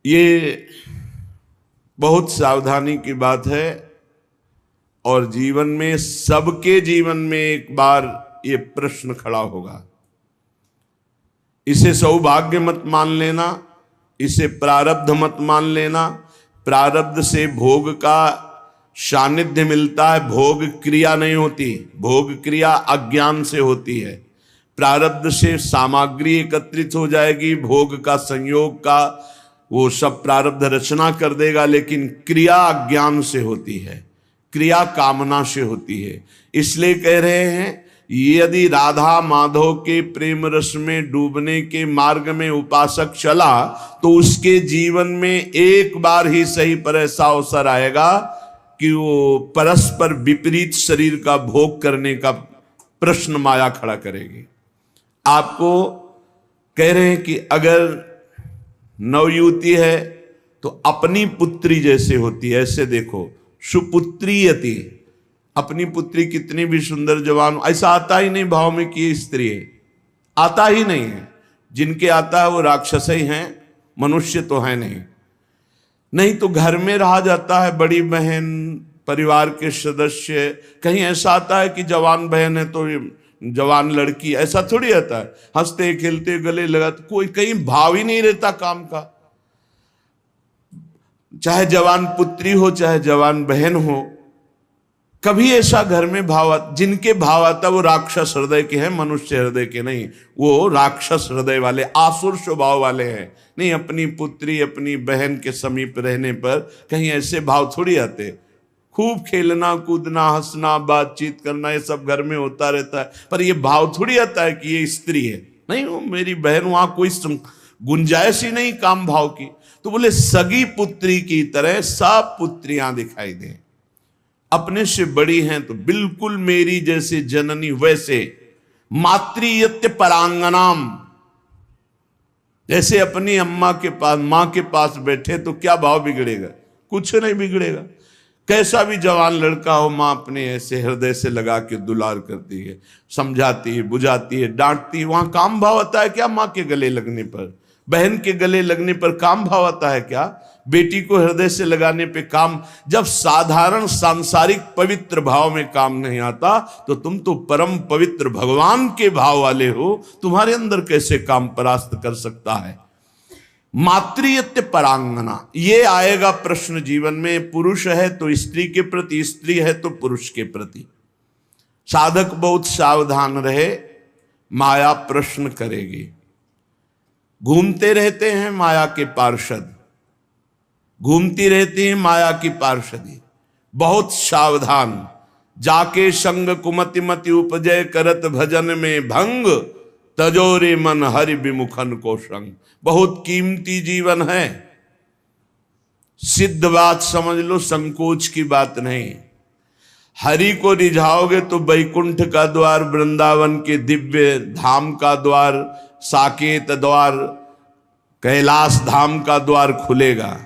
ये बहुत सावधानी की बात है और जीवन में, सबके जीवन में एक बार ये प्रश्न खड़ा होगा। इसे सौभाग्य मत मान लेना, इसे प्रारब्ध मत मान लेना। प्रारब्ध से भोग का सानिध्य मिलता है, भोग क्रिया नहीं होती। भोग क्रिया अज्ञान से होती है। प्रारब्ध से सामग्री एकत्रित हो जाएगी, भोग का संयोग का वो सब प्रारब्ध रचना कर देगा, लेकिन क्रिया अज्ञान से होती है, क्रिया कामना से होती है। इसलिए कह रहे हैं यदि राधा माधव के प्रेम रस में डूबने के मार्ग में उपासक चला तो उसके जीवन में एक बार ही सही पर ऐसा अवसर आएगा कि वो परस्पर विपरीत शरीर का भोग करने का प्रश्न माया खड़ा करेगी। आपको कह रहे हैं कि अगर नवयुवती है तो अपनी पुत्री जैसे होती है, ऐसे देखो, सुपुत्रीयति, अपनी पुत्री कितनी भी सुंदर जवान, ऐसा आता ही नहीं भाव में कि ये स्त्री है, आता ही नहीं है। जिनके आता है वो राक्षस ही हैं, मनुष्य तो है नहीं। नहीं तो घर में रहा जाता है, बड़ी बहन, परिवार के सदस्य, कहीं ऐसा आता है कि जवान बहन है तो जवान लड़की, ऐसा थोड़ी आता है। हंसते खेलते गले लगाते, कोई कहीं भाव ही नहीं रहता काम का। चाहे जवान पुत्री हो चाहे जवान बहन हो, कभी ऐसा घर में भाव, जिनके भाव आता वो राक्षस हृदय के हैं, मनुष्य हृदय के नहीं। वो राक्षस हृदय वाले, आसुर स्वभाव वाले हैं। नहीं, अपनी पुत्री अपनी बहन के समीप रहने पर कहीं ऐसे भाव थोड़ी आते। खूब खेलना कूदना हंसना बातचीत करना ये सब घर में होता रहता है, पर ये भाव थोड़ी आता है कि ये स्त्री है। नहीं, वो मेरी बहन, वहां कोई गुंजाइश ही नहीं काम भाव की। तो बोले सगी पुत्री की तरह सब पुत्रियां दिखाई दें, अपने से बड़ी हैं तो बिल्कुल मेरी जैसे जननी वैसे। मातृयत्य परांगनाम, जैसे अपनी अम्मा के पास, मां के पास बैठे तो क्या भाव बिगड़ेगा? कुछ नहीं बिगड़ेगा। कैसा भी जवान लड़का हो, मां अपने ऐसे हृदय से लगा के दुलार करती है, समझाती है, बुझाती है, डांटती है। वहां काम भाव आता है क्या? मां के गले लगने पर, बहन के गले लगने पर काम भाव आता है क्या? बेटी को हृदय से लगाने पे काम। जब साधारण सांसारिक पवित्र भाव में काम नहीं आता तो तुम तो परम पवित्र भगवान के भाव वाले हो, तुम्हारे अंदर कैसे काम परास्त कर सकता है? मातृयत्य परांगना, ये आएगा प्रश्न जीवन में। पुरुष है तो स्त्री के प्रति, स्त्री है तो पुरुष के प्रति। साधक बहुत सावधान रहे, माया प्रश्न करेगी। घूमते रहते हैं माया के पार्षद, घूमती रहती है माया की पार्षदी। बहुत सावधान, जाके संग कुमति मति उपजय करत भजन में भंग, तजोरे मन हरि विमुखन को संग। बहुत कीमती जीवन है, सिद्ध बात समझ लो, संकोच की बात नहीं। हरि को रिझाओगे तो वैकुंठ का द्वार, वृंदावन के दिव्य धाम का द्वार, साकेत द्वार, कैलाश धाम का द्वार खुलेगा।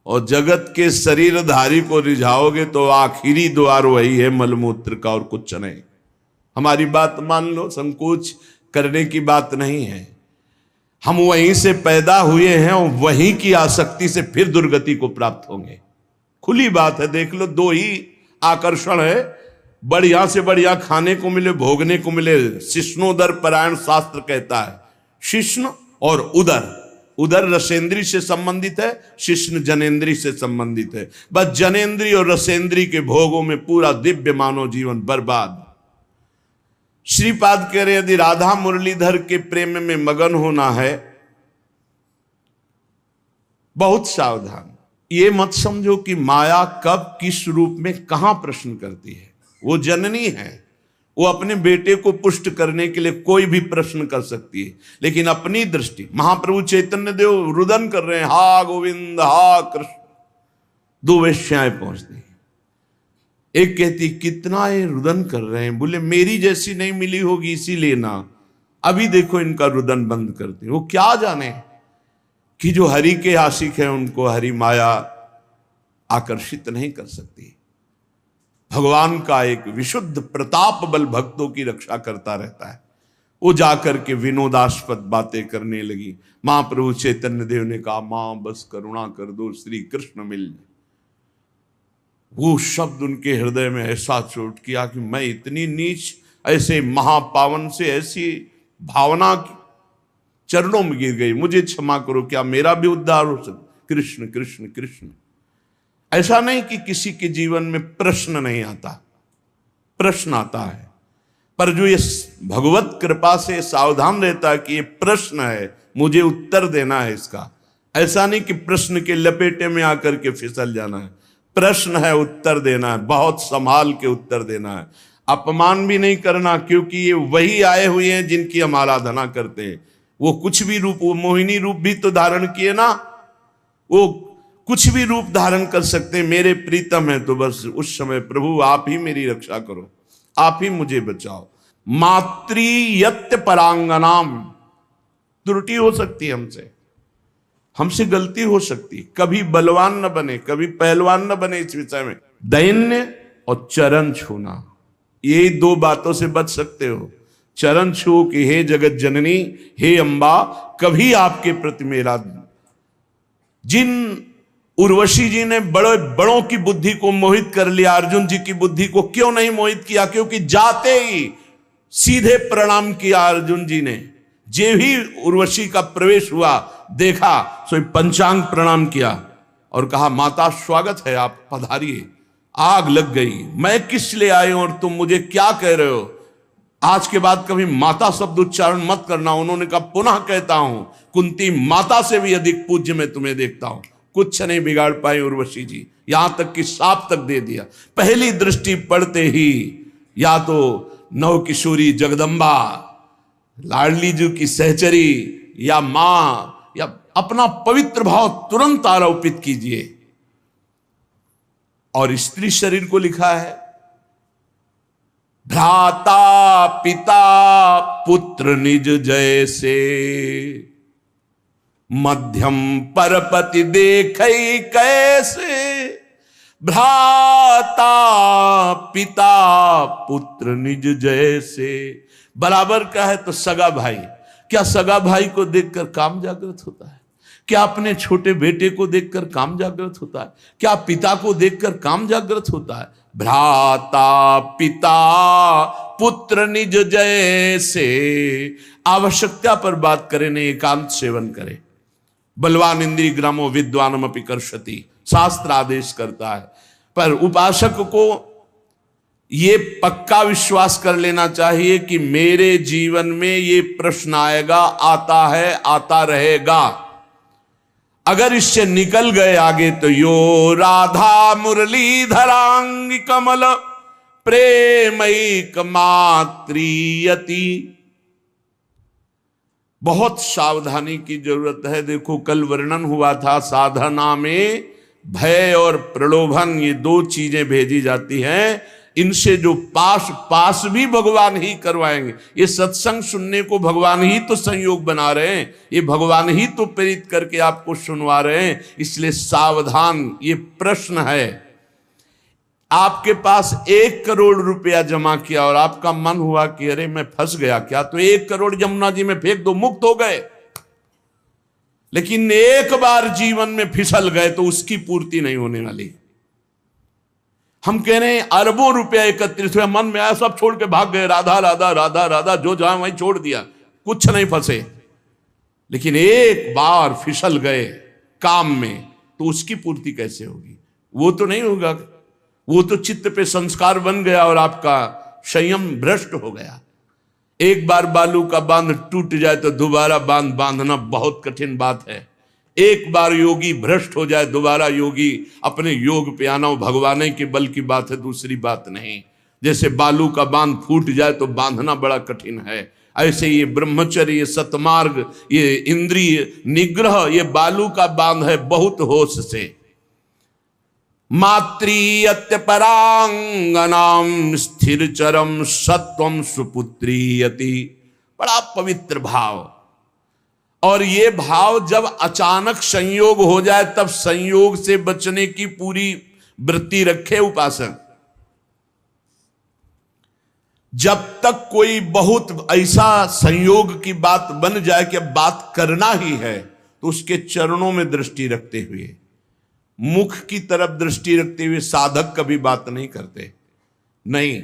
और जगत के शरीरधारी को रिझाओगे तो आखिरी द्वार वही है, मलमूत्र का, और कुछ नहीं। हमारी बात मान लो, संकोच करने की बात नहीं है। हम वहीं से पैदा हुए हैं और वहीं की आसक्ति से फिर दुर्गति को प्राप्त होंगे। खुली बात है, देख लो, दो ही आकर्षण है, बढ़िया से बढ़िया खाने को मिले, भोगने को मिले। शिष्णोदर परायण शास्त्र कहता है, शिष्ण और उदर। उदर रसेंद्री से संबंधित है, शिष्ण जनेन्द्री से संबंधित है। बस जनेन्द्री और रसेंद्री के भोगों में पूरा दिव्य मानव जीवन बर्बाद। श्रीपाद कह रहे यदि राधा मुरलीधर के प्रेम में मगन होना है, बहुत सावधान। ये मत समझो कि माया कब किस रूप में कहां प्रश्न करती है। वो जननी है, वो अपने बेटे को पुष्ट करने के लिए कोई भी प्रश्न कर सकती है, लेकिन अपनी दृष्टि। महाप्रभु चैतन्य देव रुदन कर रहे हैं, हा गोविंद हा कृष्ण। दो वेश्याएं पहुंचती, एक कहती कितना ये रुदन कर रहे हैं, बोले मेरी जैसी नहीं मिली होगी इसीलिए ना। अभी देखो इनका रुदन बंद करते। वो क्या जाने कि जो हरि के आशिक हैं उनको हरि माया आकर्षित नहीं कर सकती। भगवान का एक विशुद्ध प्रताप बल भक्तों की रक्षा करता रहता है। वो जाकर के विनोदास्पद बातें करने लगी। महाप्रभु चैतन्य देव ने कहा, मां बस करुणा कर दो, श्री कृष्ण मिल जाए। वो शब्द उनके हृदय में ऐसा चोट किया कि मैं इतनी नीच, ऐसे महापावन से ऐसी भावना की चरणों में गिर गई, मुझे क्षमा करो, क्या मेरा भी उद्धार हो सकता? कृष्ण कृष्ण कृष्ण। ऐसा नहीं कि किसी के जीवन में प्रश्न नहीं आता, प्रश्न आता है, पर जो ये भगवत कृपा से सावधान रहता है कि ये प्रश्न है, मुझे उत्तर देना है इसका। ऐसा नहीं कि प्रश्न के लपेटे में आकर के फिसल जाना है, प्रश्न है, उत्तर देना है, बहुत संभाल के उत्तर देना है। अपमान भी नहीं करना, क्योंकि ये वही आए हुए हैं जिनकी हम आराधना करते हैं। वो कुछ भी रूप, वो मोहिनी रूप भी तो धारण किए ना, वो कुछ भी रूप धारण कर सकते हैं। मेरे प्रीतम है तो बस उस समय प्रभु आप ही मेरी रक्षा करो, आप ही मुझे बचाओ। मातृयत्य परांगनाम, त्रुटि हो सकती है हमसे गलती हो सकती, कभी बलवान न बने, कभी पहलवान न बने इस विषय में। दैन्य और चरण छूना, ये दो बातों से बच सकते हो। चरण छू कि हे जगत जननी, हे अंबा, कभी आपके प्रति मेरा। जिन उर्वशी जी ने बड़े बड़ों की बुद्धि को मोहित कर लिया, अर्जुन जी की बुद्धि को क्यों नहीं मोहित किया? क्योंकि जाते ही सीधे प्रणाम किया अर्जुन जी ने। जे ही उर्वशी का प्रवेश हुआ, देखा सो पंचांग प्रणाम किया और कहा, माता स्वागत है, आप पधारिए। आग लग गई, मैं किस लिए आए हूं और तुम मुझे क्या कह रहे हो? आज के बाद कभी माता शब्द उच्चारण मत करना। उन्होंने कहा, पुनः कहता हूं, कुंती माता से भी अधिक पूज्य मैं तुम्हें देखता हूं। कुछ नहीं बिगाड़ पाई उर्वशी जी, यहां तक कि साप तक दे दिया। पहली दृष्टि पड़ते ही या तो नव किशोरी जगदम्बा, लाडली जी की सहचरी, या मां, या अपना पवित्र भाव तुरंत आरोपित कीजिए। और स्त्री शरीर को लिखा है, भ्राता पिता पुत्र निज जैसे, मध्यम परपति देखै कैसे। भ्राता पिता पुत्र निज जैसे, बराबर का है तो सगा भाई। क्या सगा भाई को देखकर काम जागृत होता है? क्या अपने छोटे बेटे को देखकर काम जागृत होता है? क्या पिता को देखकर काम जागृत होता है? भ्राता पिता पुत्र निज जैसे। आवश्यकता पर बात करें, नहीं एकांत सेवन करें। बलवान इंद्रिय ग्रामो विद्वानम अपि कर्षति, शास्त्र आदेश करता है। पर उपासक को ये पक्का विश्वास कर लेना चाहिए कि मेरे जीवन में ये प्रश्न आएगा, आता है, आता रहेगा। अगर इससे निकल गए आगे तो यो राधा मुरलीधरांग कमल प्रेमैक मात्रियति। बहुत सावधानी की जरूरत है। देखो, कल वर्णन हुआ था, साधना में भय और प्रलोभन, ये दो चीजें भेजी जाती हैं। इनसे जो पास भी भगवान ही करवाएंगे। ये सत्संग सुनने को भगवान ही तो संयोग बना रहे हैं, ये भगवान ही तो प्रेरित करके आपको सुनवा रहे हैं। इसलिए सावधान। ये प्रश्न है, आपके पास 1 करोड़ रुपया जमा किया और आपका मन हुआ कि अरे मैं फंस गया क्या, तो 1 करोड़ यमुना जी में फेंक दो, मुक्त हो गए। लेकिन एक बार जीवन में फिसल गए तो उसकी पूर्ति नहीं होने वाली। हम कह रहे हैं अरबों रुपया एकत्रित हुआ, मन में आया सब छोड़ के भाग गए, राधा राधा राधा राधा, जो जहां वहीं छोड़ दिया, कुछ नहीं फंसे। लेकिन एक बार फिसल गए काम में तो उसकी पूर्ति कैसे होगी? वो तो नहीं होगा। वो तो चित्त पे संस्कार बन गया और आपका संयम भ्रष्ट हो गया। एक बार बालू का बांध टूट जाए तो दोबारा बांध बांधना बहुत कठिन बात है। एक बार योगी भ्रष्ट हो जाए, दोबारा योगी अपने योग पे आना भगवान के बल की बात है, दूसरी बात नहीं। जैसे बालू का बांध फूट जाए तो बांधना बड़ा कठिन है, ऐसे ये ब्रह्मचर्य, ये सतमार्ग, ये इंद्रिय निग्रह, ये बालू का बांध है, बहुत होश से। मातृयत्य परांगनाम स्थिर चरम सत्वम सुपुत्रीयति। बड़ा पवित्र भाव। और ये भाव जब अचानक संयोग हो जाए तब संयोग से बचने की पूरी वृत्ति रखे उपासक। जब तक कोई बहुत ऐसा संयोग की बात बन जाए कि अब बात करना ही है, तो उसके चरणों में दृष्टि रखते हुए, मुख की तरफ दृष्टि रखते हुए साधक कभी बात नहीं करते। नहीं,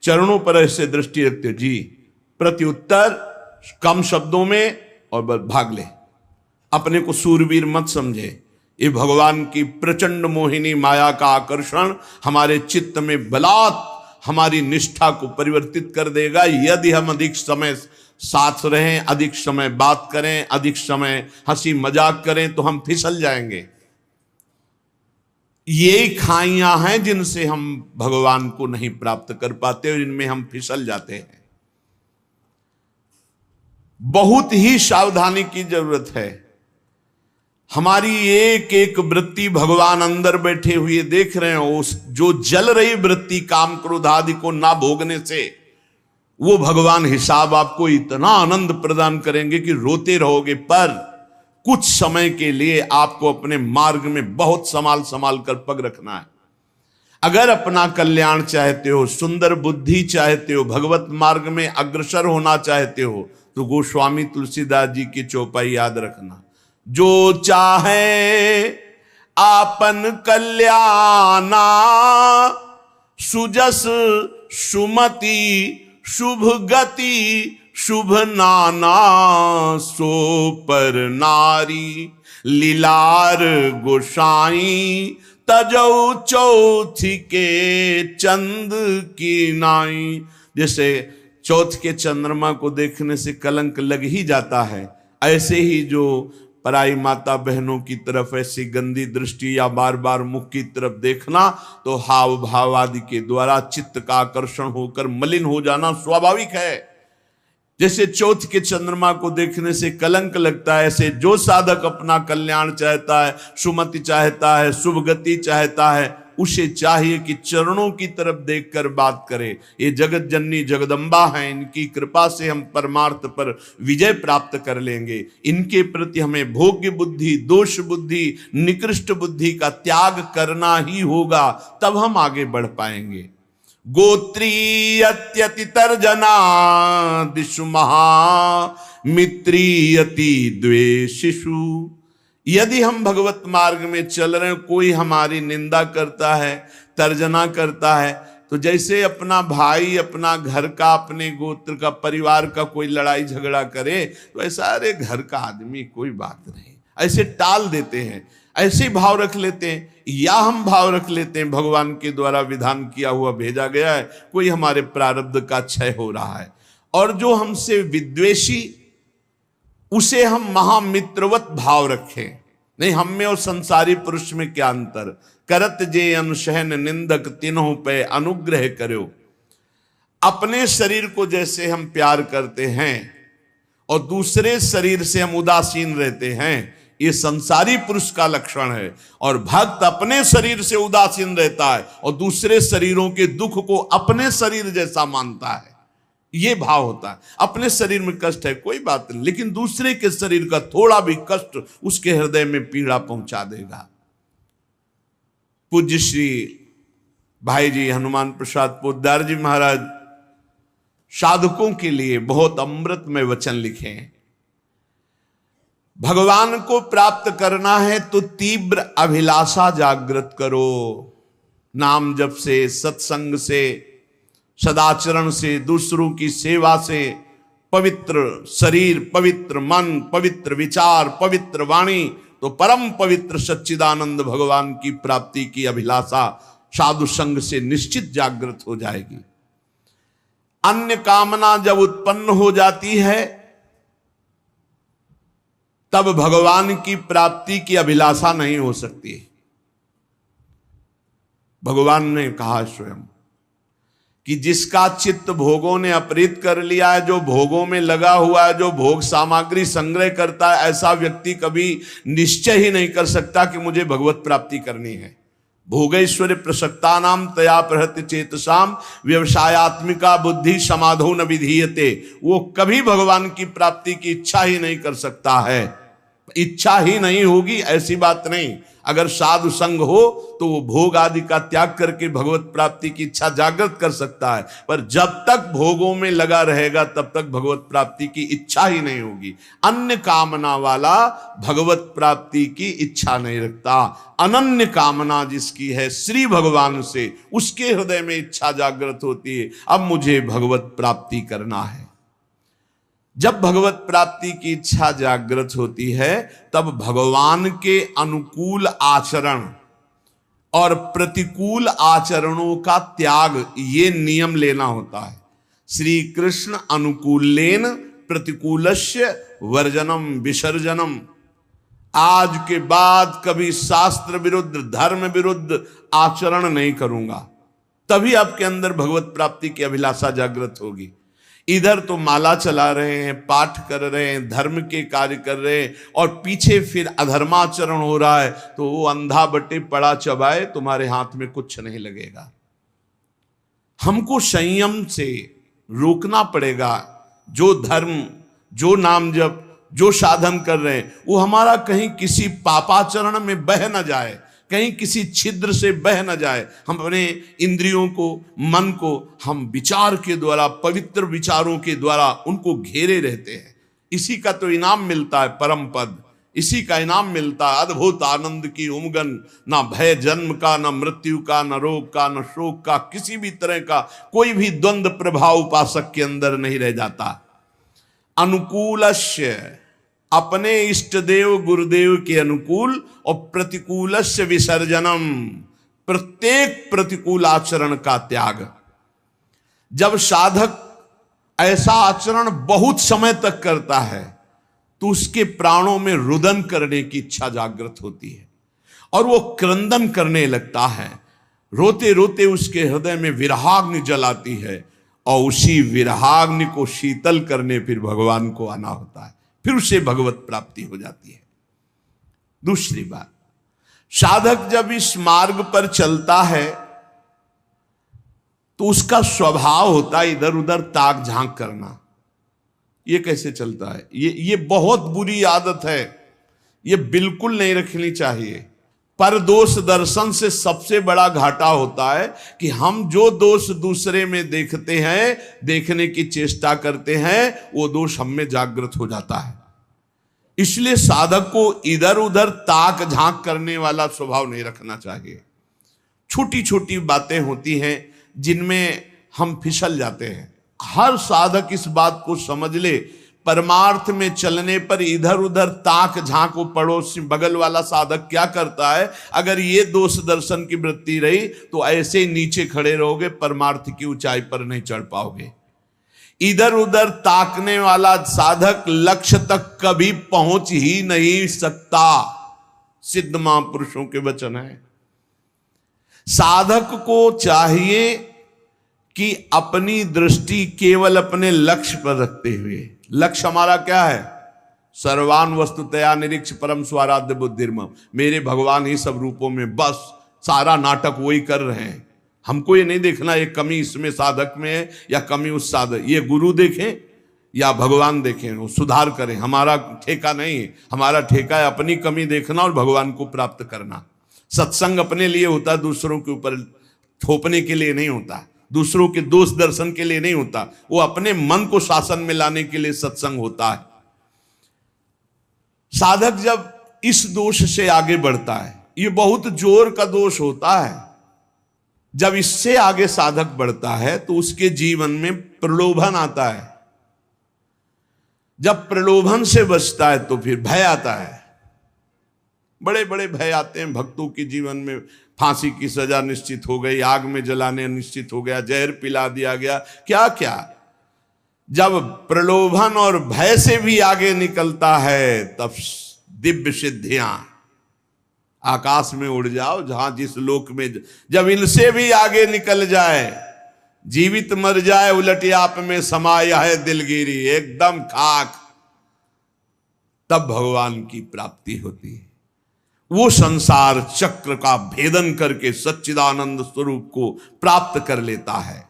चरणों पर ऐसे दृष्टि रखते, जी प्रत्युत्तर कम शब्दों में और भाग ले। अपने को सूरवीर मत समझे। ये भगवान की प्रचंड मोहिनी माया का आकर्षण हमारे चित्त में बलात् हमारी निष्ठा को परिवर्तित कर देगा, यदि हम अधिक समय साथ रहें, अधिक समय बात करें, अधिक समय हंसी मजाक करें, तो हम फिसल जाएंगे। ये खाइयां हैं जिनसे हम भगवान को नहीं प्राप्त कर पाते और इनमें हम फिसल जाते हैं। बहुत ही सावधानी की जरूरत है। हमारी एक एक वृत्ति भगवान अंदर बैठे हुए देख रहे हैं। उस जो जल रही वृत्ति काम क्रोध आदि को ना भोगने से, वो भगवान हिसाब आपको इतना आनंद प्रदान करेंगे कि रोते रहोगे। पर कुछ समय के लिए आपको अपने मार्ग में बहुत संभाल संभाल कर पग रखना है। अगर अपना कल्याण चाहते हो, सुंदर बुद्धि चाहते हो, भगवत मार्ग में अग्रसर होना चाहते हो, तो गोस्वामी तुलसीदास जी की चौपाई याद रखना। जो चाहे आपन कल्याणा, सुजस सुमति शुभ गति शुभ नाना, सो पर नारी लीलार गोसाई, तजौ चौथी के चंद की नाई। जैसे चौथ के चंद्रमा को देखने से कलंक लग ही जाता है, ऐसे ही जो पराई माता बहनों की तरफ ऐसी गंदी दृष्टि या बार बार मुख की तरफ देखना, तो हाव भाव आदि के द्वारा चित्त का आकर्षण होकर मलिन हो जाना स्वाभाविक है। जैसे चौथ के चंद्रमा को देखने से कलंक लगता है, ऐसे जो साधक अपना कल्याण चाहता है, सुमति चाहता है, शुभ गति चाहता है, उसे चाहिए कि चरणों की तरफ देखकर बात करे। ये जगत जननी जगदम्बा है, इनकी कृपा से हम परमार्थ पर विजय प्राप्त कर लेंगे। इनके प्रति हमें भोग्य बुद्धि, दोष बुद्धि, निकृष्ट बुद्धि का त्याग करना ही होगा, तब हम आगे बढ़ पाएंगे। गोत्रीयत्यति तर्जना दिशु महा, मित्रीयति द्वेषिषु। यदि हम भगवत मार्ग में चल रहे हैं, कोई हमारी निंदा करता है, तर्जना करता है, तो जैसे अपना भाई, अपना घर का, अपने गोत्र का, परिवार का कोई लड़ाई झगड़ा करे, तो ऐसा अरे घर का आदमी कोई बात नहीं, ऐसे टाल देते हैं, ऐसे भाव रख लेते हैं। या हम भाव रख लेते हैं भगवान के द्वारा विधान किया हुआ भेजा गया है, कोई हमारे प्रारब्ध का क्षय हो रहा है, और जो हमसे विद्वेषी उसे हम महामित्रवत भाव रखें। नहीं, हम में और संसारी पुरुष में क्या अंतर। करत जे अनुशहन निंदक तीनों पे अनुग्रह करो। अपने शरीर को जैसे हम प्यार करते हैं और दूसरे शरीर से हम उदासीन रहते हैं, ये संसारी पुरुष का लक्षण है। और भक्त अपने शरीर से उदासीन रहता है और दूसरे शरीरों के दुख को अपने शरीर जैसा मानता है। ये भाव होता है। अपने शरीर में कष्ट है कोई बात नहीं, लेकिन दूसरे के शरीर का थोड़ा भी कष्ट उसके हृदय में पीड़ा पहुंचा देगा। पूज्य श्री भाई जी हनुमान प्रसाद पोद्दार जी महाराज साधकों के लिए बहुत अमृतमय वचन लिखे हैं। भगवान को प्राप्त करना है तो तीव्र अभिलाषा जागृत करो। नाम जप से, सत्संग से, सदाचरण से, दूसरों की सेवा से, पवित्र शरीर, पवित्र मन, पवित्र विचार, पवित्र वाणी, तो परम पवित्र सच्चिदानंद भगवान की प्राप्ति की अभिलाषा साधु संग से निश्चित जागृत हो जाएगी। अन्य कामना जब उत्पन्न हो जाती है, तब भगवान की प्राप्ति की अभिलाषा नहीं हो सकती। भगवान ने कहा स्वयं कि जिसका चित्त भोगों ने अपहृत कर लिया है, जो भोगों में लगा हुआ है, जो भोग सामग्री संग्रह करता है, ऐसा व्यक्ति कभी निश्चय ही नहीं कर सकता कि मुझे भगवत प्राप्ति करनी है। भोगैश्वर्य प्रसक्ता नाम तया प्रहृत्य चेतसाम व्यवसायत्मिका बुद्धि समाधो न विधीयते। वो कभी भगवान की प्राप्ति की इच्छा ही नहीं कर सकता है। इच्छा ही नहीं होगी ऐसी बात नहीं। अगर साधु संग हो तो वो भोग आदि का त्याग करके भगवत प्राप्ति की इच्छा जागृत कर सकता है, पर जब तक भोगों में लगा रहेगा तब तक भगवत प्राप्ति की इच्छा ही नहीं होगी। अन्य कामना वाला भगवत प्राप्ति की इच्छा नहीं रखता। अनन्य कामना जिसकी है श्री भगवान से, उसके हृदय में इच्छा जागृत होती है, अब मुझे भगवत प्राप्ति करना है। जब भगवत प्राप्ति की इच्छा जागृत होती है तब भगवान के अनुकूल आचरण और प्रतिकूल आचरणों का त्याग, ये नियम लेना होता है। श्री कृष्ण अनुकूलेन प्रतिकूलस्य वर्जनम विसर्जनम। आज के बाद कभी शास्त्र विरुद्ध, धर्म विरुद्ध आचरण नहीं करूंगा, तभी आपके अंदर भगवत प्राप्ति की अभिलाषा जागृत होगी। इधर तो माला चला रहे हैं, पाठ कर रहे हैं, धर्म के कार्य कर रहे हैं, और पीछे फिर अधर्माचरण हो रहा है, तो वो अंधा बटे पड़ा चबाए, तुम्हारे हाथ में कुछ नहीं लगेगा। हमको संयम से रोकना पड़ेगा। जो धर्म, जो नाम जप, जो साधन कर रहे हैं, वो हमारा कहीं किसी पापाचरण में बह न जाए, कहीं किसी छिद्र से बह न जाए। हम अपने इंद्रियों को, मन को हम विचार के द्वारा, पवित्र विचारों के द्वारा उनको घेरे रहते हैं। इसी का तो इनाम मिलता है परम पद, इसी का इनाम मिलता है अद्भुत आनंद की उमगन। ना भय जन्म का, ना मृत्यु का, ना रोग का, ना शोक का, किसी भी तरह का कोई भी द्वंद्व प्रभाव उपासक के अंदर नहीं रह जाता। अनुकूलस्य, अपने इष्ट देव गुरुदेव के अनुकूल, और प्रतिकूलस्य विसर्जनम, प्रत्येक प्रतिकूल आचरण का त्याग। जब साधक ऐसा आचरण बहुत समय तक करता है तो उसके प्राणों में रुदन करने की इच्छा जागृत होती है और वो क्रंदन करने लगता है। रोते रोते उसके हृदय में विरहाग्नि जलाती है, और उसी विरहाग्नि को शीतल करने फिर भगवान को आना होता है, फिर उसे भगवत प्राप्ति हो जाती है। दूसरी बात, साधक जब इस मार्ग पर चलता है तो उसका स्वभाव होता है इधर उधर ताक झांक करना। ये कैसे चलता है? ये बहुत बुरी आदत है, ये बिल्कुल नहीं रखनी चाहिए। पर दोष दर्शन से सबसे बड़ा घाटा होता है कि हम जो दोष दूसरे में देखते हैं, देखने की चेष्टा करते हैं, वो दोष हम में जागृत हो जाता है। इसलिए साधक को इधर उधर ताक झांक करने वाला स्वभाव नहीं रखना चाहिए। छोटी छोटी बातें होती हैं जिनमें हम फिसल जाते हैं। हर साधक इस बात को समझ ले, परमार्थ में चलने पर इधर उधर ताक झांक, वो पड़ोस बगल वाला साधक क्या करता है, अगर ये दोष दर्शन की वृत्ति रही तो ऐसे ही नीचे खड़े रहोगे, परमार्थ की ऊंचाई पर नहीं चढ़ पाओगे। इधर उधर ताकने वाला साधक लक्ष्य तक कभी पहुंच ही नहीं सकता। सिद्ध महापुरुषों के वचन है। साधक को चाहिए कि अपनी दृष्टि केवल अपने लक्ष्य पर रखते हुए, लक्ष्य हमारा क्या है? सर्वान वस्तुतया निरीक्ष परम स्वाराध्य बुद्धिर्मम, मेरे भगवान ही सब रूपों में, बस सारा नाटक वही कर रहे हैं। हमको ये नहीं देखना ये कमी इसमें साधक में है या कमी उस साधक, ये गुरु देखें या भगवान देखें, वो सुधार करें, हमारा ठेका नहीं है। हमारा ठेका है अपनी कमी देखना और भगवान को प्राप्त करना। सत्संग अपने लिए होता, दूसरों के ऊपर थोपने के लिए नहीं होता, दूसरों के दोष दर्शन के लिए नहीं होता, वो अपने मन को शासन में लाने के लिए सत्संग होता है। साधक जब इस दोष से आगे बढ़ता है, ये बहुत जोर का दोष होता है, जब इससे आगे साधक बढ़ता है तो उसके जीवन में प्रलोभन आता है। जब प्रलोभन से बचता है तो फिर भय आता है। बड़े बड़े भय आते हैं भक्तों के जीवन में। फांसी की सजा निश्चित हो गई, आग में जलाने निश्चित हो गया, जहर पिला दिया गया, क्या क्या। जब प्रलोभन और भय से भी आगे निकलता है तब दिव्य सिद्धियां, आकाश में उड़ जाओ जहां जिस लोक में, जब इनसे भी आगे निकल जाए, जीवित मर जाए उलट आप में समाया है दिलगिरी, एकदम खाक, तब भगवान की प्राप्ति होती है। वो संसार चक्र का भेदन करके सच्चिदानंद स्वरूप को प्राप्त कर लेता है।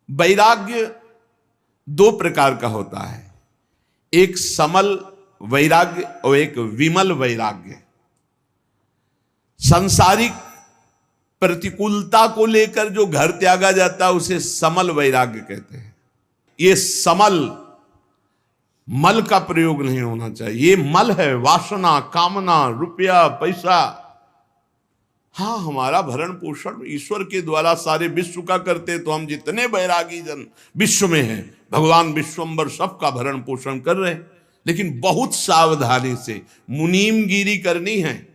वैराग्य दो प्रकार का होता है, एक समल वैराग्य और एक विमल वैराग्य। सांसारिक प्रतिकूलता को लेकर जो घर त्यागा जाता है उसे समल वैराग्य कहते हैं। ये समल, मल का प्रयोग नहीं होना चाहिए। ये मल है वासना, कामना, रुपया, पैसा। हाँ, हमारा भरण पोषण ईश्वर के द्वारा सारे विश्व का करते, तो हम जितने बैरागी जन विश्व में हैं, भगवान विश्वम्बर सबका भरण पोषण कर रहे हैं। लेकिन बहुत सावधानी से मुनीमगिरी करनी है।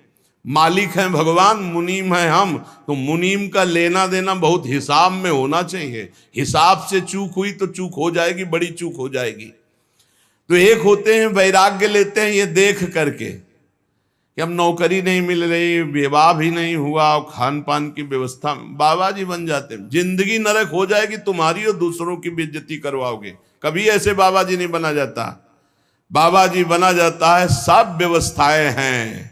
मालिक हैं भगवान, मुनीम है हम, तो मुनीम का लेना देना बहुत हिसाब में होना चाहिए। हिसाब से चूक हुई तो चूक हो जाएगी, बड़ी चूक हो जाएगी। तो एक होते हैं वैराग्य लेते हैं ये देख करके कि अब नौकरी नहीं मिल रही, विवाह भी नहीं हुआ, खान पान की व्यवस्था, बाबा जी बन जाते हैं। जिंदगी नरक हो जाएगी तुम्हारी और दूसरों की बेइज्जती करवाओगे। कभी ऐसे बाबा जी नहीं बना जाता। बाबा जी बना जाता है, सब व्यवस्थाएं हैं,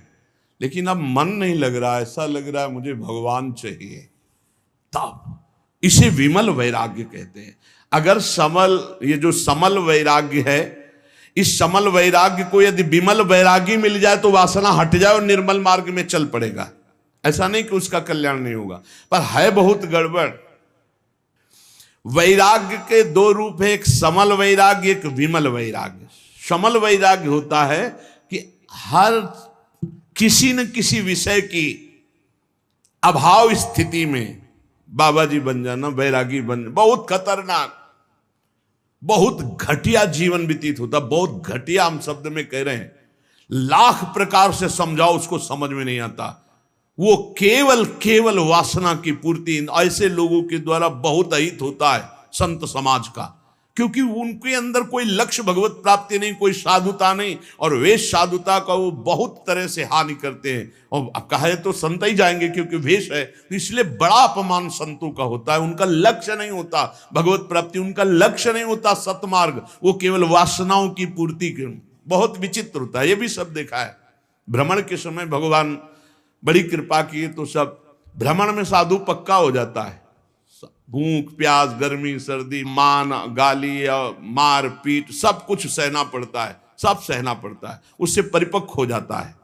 लेकिन अब मन नहीं लग रहा, ऐसा लग रहा है मुझे भगवान चाहिए। तब इसे विमल वैराग्य कहते हैं। अगर समल, ये जो समल वैराग्य है, इस समल वैराग्य को यदि विमल वैरागी मिल जाए तो वासना हट जाए और निर्मल मार्ग में चल पड़ेगा। ऐसा नहीं कि उसका कल्याण नहीं होगा, पर है बहुत गड़बड़। वैराग्य के दो रूप है, एक समल वैराग्य, एक विमल वैराग्य। समल वैराग्य होता है कि हर किसी न किसी विषय की अभाव स्थिति में बाबा जी बन जाना, वैरागी बन, बहुत खतरनाक, बहुत घटिया जीवन व्यतीत होता। बहुत घटिया हम शब्द में कह रहे हैं, लाख प्रकार से समझाओ उसको समझ में नहीं आता। वो केवल वासना की पूर्ति ऐसे लोगों के द्वारा बहुत अहित होता है संत समाज का, क्योंकि उनके अंदर कोई लक्ष्य भगवत प्राप्ति नहीं, कोई साधुता नहीं, और वेश साधुता का वो बहुत तरह से हानि करते हैं। और अब कहे तो संत ही जाएंगे क्योंकि वेश है, तो इसलिए बड़ा अपमान संतों का होता है। उनका लक्ष्य नहीं होता भगवत प्राप्ति, उनका लक्ष्य नहीं होता सतमार्ग, वो केवल वासनाओं की पूर्ति के। बहुत विचित्र होता है, ये भी सब देखा है। भ्रमण के समय भगवान बड़ी कृपा की तो सब भ्रमण में साधु पक्का हो जाता है। भूख प्यास, गर्मी सर्दी, मान गाली, मार पीट, सब कुछ सहना पड़ता है, सब सहना पड़ता है, उससे परिपक्व हो जाता है।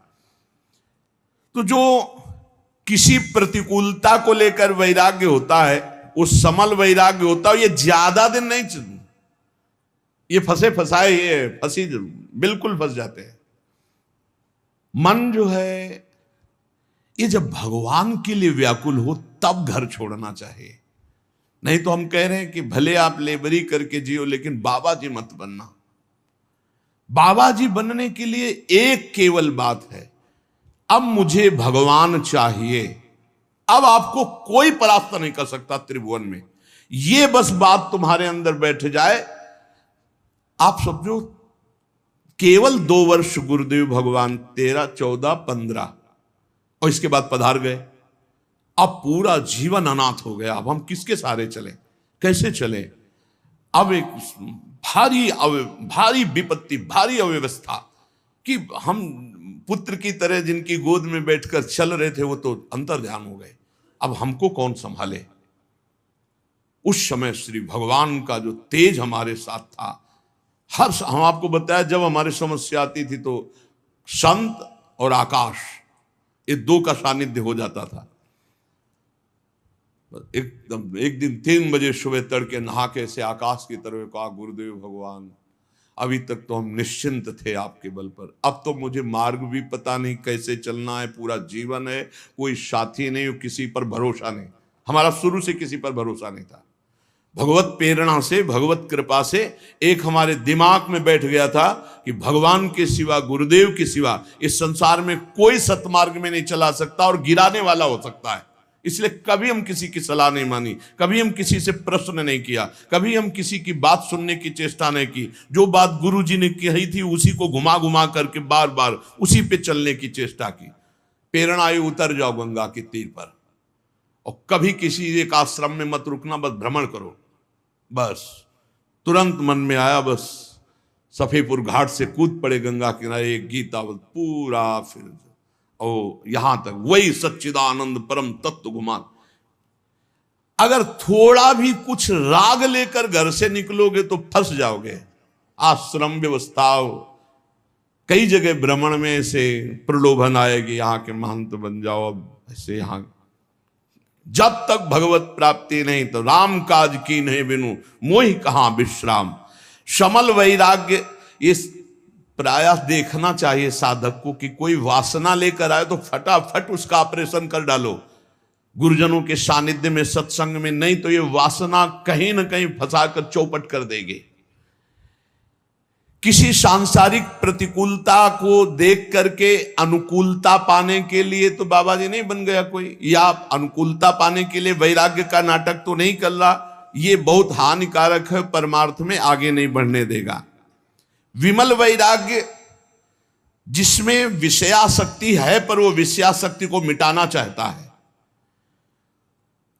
तो जो किसी प्रतिकूलता को लेकर वैराग्य होता है, वो समल वैराग्य होता है। ये ज्यादा दिन नहीं, ये फंसे फंसाए, ये फंसी बिल्कुल फंस जाते हैं। मन जो है, ये जब भगवान के लिए व्याकुल हो तब घर छोड़ना चाहिए। नहीं तो हम कह रहे हैं कि भले आप लेबरी करके जियो, लेकिन बाबा जी मत बनना। बाबा जी बनने के लिए एक केवल बात है, अब मुझे भगवान चाहिए। अब आपको कोई परास्त नहीं कर सकता त्रिभुवन में। ये बस बात तुम्हारे अंदर बैठ जाए, आप समझो केवल 2 वर्ष गुरुदेव भगवान 13, 14, 15 और इसके बाद पधार गए। अब पूरा जीवन अनाथ हो गया। अब हम किसके सहारे चले, कैसे चले? अब एक भारी विपत्ति, भारी अव्यवस्था कि हम पुत्र की तरह जिनकी गोद में बैठकर चल रहे थे वो तो अंतर्ध्यान हो गए। अब हमको कौन संभाले? उस समय श्री भगवान का जो तेज हमारे साथ था, हम आपको बताया जब हमारी समस्या आती थी तो संत और आकाश, ये 2 का सानिध्य हो जाता था। एकदम एक दिन 3 बजे सुबह तड़के नहा के से आकाश की तरफ कहा, गुरुदेव भगवान अभी तक तो हम निश्चिंत थे आपके बल पर, अब तो मुझे मार्ग भी पता नहीं कैसे चलना है। पूरा जीवन है, कोई साथी नहीं, किसी पर भरोसा नहीं। हमारा शुरू से किसी पर भरोसा नहीं था। भगवत प्रेरणा से, भगवत कृपा से एक हमारे दिमाग में बैठ गया था कि भगवान के सिवा, गुरुदेव के सिवा इस संसार में कोई सतमार्ग में नहीं चला सकता और गिराने वाला हो सकता है। इसलिए कभी हम किसी की सलाह नहीं मानी, कभी हम किसी से प्रश्न नहीं किया, कभी हम किसी की बात सुनने की चेष्टा नहीं की। जो बात गुरु जी ने कही थी उसी को घुमा घुमा करके बार बार उसी पे चलने की चेष्टा की। प्रेरणा आई, उतर जाओ गंगा के तीर पर और कभी किसी एक आश्रम में मत रुकना, बस भ्रमण करो। बस तुरंत मन में आया, बस सफेपुर घाट से कूद पड़े गंगा किनारे, एक गीता पूरा फिर ओ यहां तक वही सच्चिदानंद परम तत्व घुमा। अगर थोड़ा भी कुछ राग लेकर घर से निकलोगे तो फंस जाओगे। आश्रम व्यवस्था कई जगह भ्रमण में ऐसे प्रलोभन आएगी, यहाँ के महंत बन जाओ, अब ऐसे यहाँ। जब तक भगवत प्राप्ति नहीं तो राम काज की नहीं बिनु मोहि कहाँ विश्राम। शमल वैराग्य, इस प्रयास देखना चाहिए साधक को कि कोई वासना लेकर आए तो फटाफट उसका ऑपरेशन कर डालो गुरुजनों के सानिध्य में, सत्संग में, नहीं तो ये वासना कहीं ना कहीं फंसाकर चौपट कर देगी। किसी सांसारिक प्रतिकूलता को देख करके अनुकूलता पाने के लिए तो बाबा जी नहीं बन गया कोई, या अनुकूलता पाने के लिए वैराग्य का नाटक तो नहीं कर रहा। ये बहुत हानिकारक है, परमार्थ में आगे नहीं बढ़ने देगा। विमल वैराग्य जिसमें विषयासक्ति है पर वो विषयासक्ति को मिटाना चाहता है,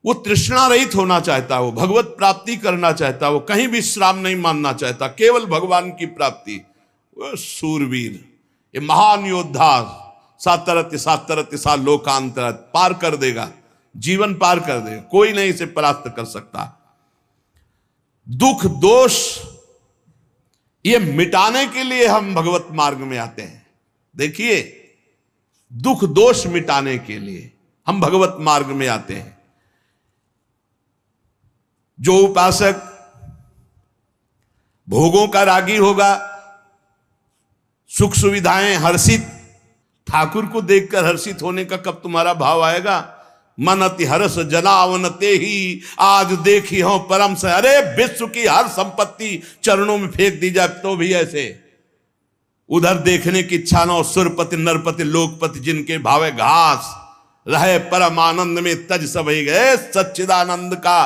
वो तृष्णा रहित होना चाहता है, वो भगवत प्राप्ति करना चाहता है, वो कहीं विश्राम नहीं मानना चाहता, केवल भगवान की प्राप्ति। वो सूरवीर, ये महान योद्धा सातरत सा लोकांतरत पार कर देगा, जीवन पार कर देगा, कोई नहीं इसे परास्त कर सकता। दुख दोष ये मिटाने के लिए हम भगवत मार्ग में आते हैं। देखिए, दुख दोष मिटाने के लिए हम भगवत मार्ग में आते हैं। जो उपासक भोगों का रागी होगा, सुख सुविधाएं हर्षित, ठाकुर को देखकर हर्षित होने का कब तुम्हारा भाव आएगा? मन अति हर्ष जनावन ते ही आज देखी हो परम से। अरे विश्व की हर संपत्ति चरणों में फेंक दी जाए तो भी ऐसे, उधर देखने की इच्छा न हो। सुरपति नरपति लोकपति जिनके भावे घास रहे, परम आनंद में तज सब ही गए। सच्चिदानंद का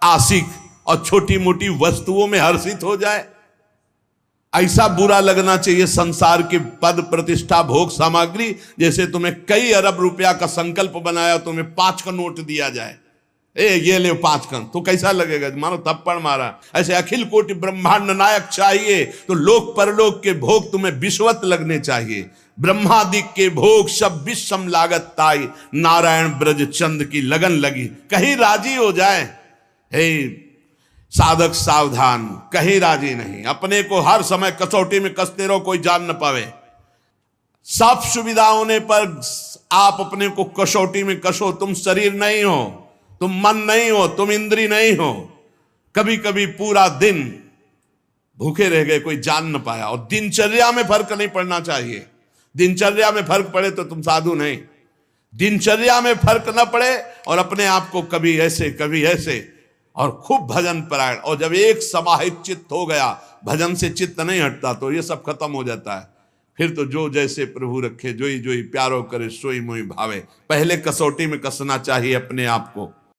आशिक और छोटी मोटी वस्तुओं में हर्षित हो जाए, ऐसा बुरा लगना चाहिए संसार के पद प्रतिष्ठा भोग सामग्री। जैसे तुम्हें कई अरब रुपया का संकल्प बनाया, तुम्हें 5 का नोट दिया जाए, ये ले 5 का, तो कैसा लगेगा? मानो थप्पड़ मारा। ऐसे अखिल कोटि ब्रह्मांड नायक चाहिए तो लोक परलोक के भोग तुम्हें विश्वत लगने चाहिए। ब्रह्मादि के भोग सब विषम लागत ताई, नारायण ब्रज चंद की लगन लगी। कहीं राजी हो जाए, हे साधक सावधान, कहीं राजी नहीं। अपने को हर समय कसौटी में कसते रहो, कोई जान न पावे। सब सुविधा होने पर आप अपने को कसौटी में कसो। तुम शरीर नहीं हो, तुम मन नहीं हो, तुम इंद्री नहीं हो। कभी कभी पूरा दिन भूखे रह गए, कोई जान न पाया। और दिनचर्या में फर्क नहीं पड़ना चाहिए। दिनचर्या में फर्क पड़े तो तुम साधु नहीं। दिनचर्या में फर्क न पड़े और अपने आप को कभी ऐसे कभी ऐसे, और खूब भजन परायण। और जब एक समाहित चित्त हो गया, भजन से चित्त नहीं हटता, तो ये सब खत्म हो जाता है। फिर तो जो जैसे प्रभु रखे, जोई जोई प्यारो करे सोई मोई भावे। पहले कसौटी में कसना चाहिए अपने आप को।